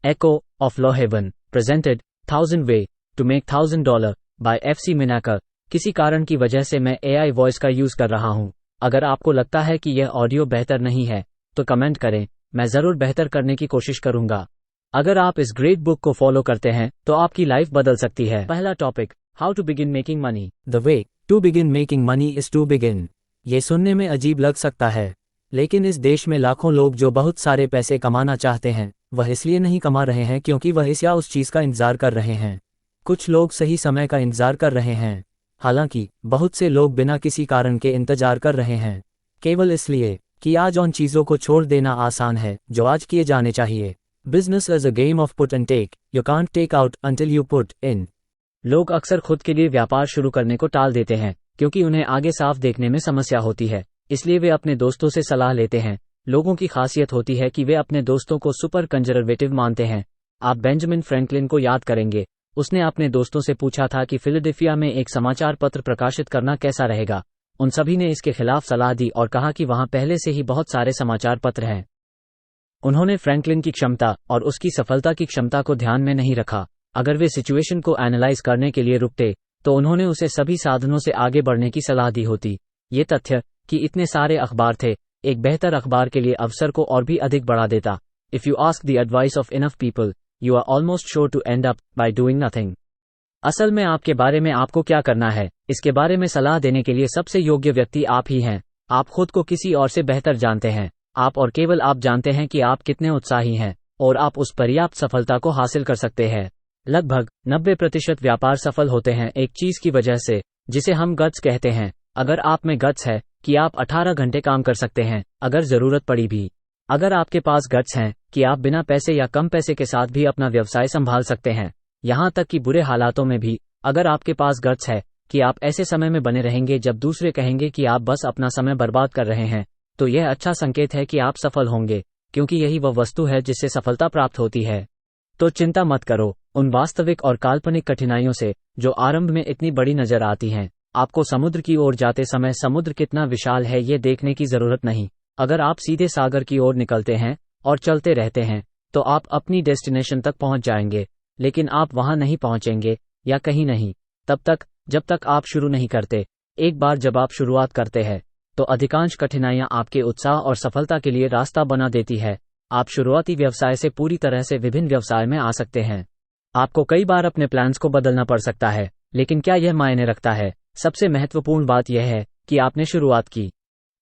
Echo of Law Haven presented 1000 Way to Make $1000 by FC Minaker। किसी कारण की वजह से मैं AI वॉइस का यूज कर रहा हूं। अगर आपको लगता है कि यह ऑडियो बेहतर नहीं है तो कमेंट करें, मैं जरूर बेहतर करने की कोशिश करूंगा। अगर आप इस ग्रेट बुक को फॉलो करते हैं तो आपकी लाइफ बदल सकती है। पहला topic, how to begin making money. The way to begin making money is to begin. ये सुनने में अजीब लग सकता है, लेकिन इस देश में लाखों लोग जो बहुत सारे पैसे कमाना चाहते हैं वह इसलिए नहीं कमा रहे हैं क्योंकि वह इस या उस चीज़ का इंतजार कर रहे हैं। कुछ लोग सही समय का इंतजार कर रहे हैं, हालांकि बहुत से लोग बिना किसी कारण के इंतजार कर रहे हैं, केवल इसलिए कि आज उन चीज़ों को छोड़ देना आसान है जो आज किए जाने चाहिए। Business is a game of put and take, you can't take out until you put in. लोग अक्सर खुद के लिए व्यापार शुरू करने को टाल देते हैं क्योंकि उन्हें आगे साफ देखने में समस्या होती है, इसलिए वे अपने दोस्तों से सलाह लेते हैं। लोगों की खासियत होती है कि वे अपने दोस्तों को सुपर कंजर्वेटिव मानते हैं। आप बेंजामिन फ्रैंकलिन को याद करेंगे, उसने अपने दोस्तों से पूछा था कि फिलाडेल्फिया में एक समाचार पत्र प्रकाशित करना कैसा रहेगा। उन सभी ने इसके खिलाफ सलाह दी और कहा कि वहां पहले से ही बहुत सारे समाचार पत्र हैं। उन्होंने फ्रैंकलिन की क्षमता और उसकी सफलता की क्षमता को ध्यान में नहीं रखा। अगर वे सिचुएशन को एनालाइज करने के लिए रुकते तो उन्होंने उसे सभी साधनों से आगे बढ़ने की सलाह दी होती। ये तथ्य कि इतने सारे अखबार थे एक बेहतर अखबार के लिए अवसर को और भी अधिक बढ़ा देता। If you ask the advice of enough people you are almost sure to end up by doing nothing. असल में आपके बारे में आपको क्या करना है, इसके बारे में सलाह देने के लिए सबसे योग्य व्यक्ति आप ही हैं। आप खुद को किसी और से बेहतर जानते हैं। आप और केवल आप जानते हैं कि आप कितने उत्साही हैं और आप उस पर्याप्त सफलता को हासिल कर सकते हैं। लगभग 90% व्यापार सफल होते हैं एक चीज की वजह से जिसे हम गट्स कहते हैं। अगर आप में गट्स है कि आप 18 घंटे काम कर सकते हैं अगर जरूरत पड़ी भी, अगर आपके पास गट्स हैं कि आप बिना पैसे या कम पैसे के साथ भी अपना व्यवसाय संभाल सकते हैं, यहां तक कि बुरे हालातों में भी, अगर आपके पास गट्स है कि आप ऐसे समय में बने रहेंगे जब दूसरे कहेंगे कि आप बस अपना समय बर्बाद कर रहे हैं, तो यह अच्छा संकेत है कि आप सफल होंगे, क्योंकि यही वह वस्तु है जिससे सफलता प्राप्त होती है। तो चिंता मत करो उन वास्तविक और काल्पनिक कठिनाइयों से जो आरंभ में इतनी बड़ी नजर आती हैं। आपको समुद्र की ओर जाते समय समुद्र कितना विशाल है ये देखने की जरूरत नहीं। अगर आप सीधे सागर की ओर निकलते हैं और चलते रहते हैं तो आप अपनी डेस्टिनेशन तक पहुंच जाएंगे, लेकिन आप वहां नहीं पहुंचेंगे या कहीं नहीं तब तक जब तक आप शुरू नहीं करते। एक बार जब आप शुरुआत करते हैं तो अधिकांश कठिनाइयां आपके उत्साह और सफलता के लिए रास्ता बना देती है। आप शुरुआती व्यवसाय से पूरी तरह से विभिन्न व्यवसाय में आ सकते हैं। आपको कई बार अपने प्लान्स को बदलना पड़ सकता है, लेकिन क्या यह मायने रखता है? सबसे महत्वपूर्ण बात यह है कि आपने शुरुआत की।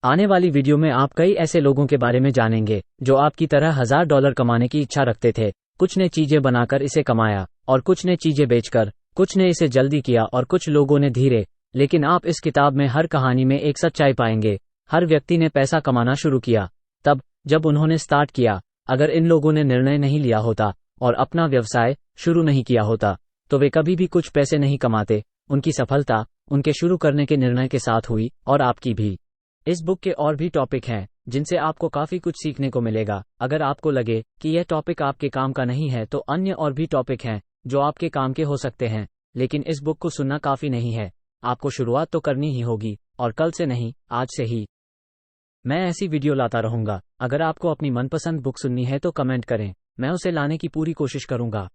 आने वाली वीडियो में आप कई ऐसे लोगों के बारे में जानेंगे जो आपकी तरह $1000 कमाने की इच्छा रखते थे। कुछ ने चीजें बनाकर इसे कमाया और कुछ ने चीजें बेचकर, कुछ ने इसे जल्दी किया और कुछ लोगों ने धीरे। लेकिन आप इस किताब में हर कहानी में एक सच्चाई पाएंगे। हर व्यक्ति ने पैसा कमाना शुरू किया तब जब उन्होंने स्टार्ट किया। अगर इन लोगों ने निर्णय नहीं लिया होता और अपना व्यवसाय शुरू नहीं किया होता तो वे कभी भी कुछ पैसे नहीं कमाते। उनकी सफलता उनके शुरू करने के निर्णय के साथ हुई और आपकी भी। इस बुक के और भी टॉपिक हैं जिनसे आपको काफी कुछ सीखने को मिलेगा। अगर आपको लगे कि यह टॉपिक आपके काम का नहीं है तो अन्य और भी टॉपिक हैं जो आपके काम के हो सकते हैं, लेकिन इस बुक को सुनना काफी नहीं है। आपको शुरुआत तो करनी ही होगी, और कल से नहीं, आज से ही। मैं ऐसी वीडियो लाता रहूंगा। अगर आपको अपनी मनपसंद बुक सुननी है तो कमेंट करें, मैं उसे लाने की पूरी कोशिश करूंगा।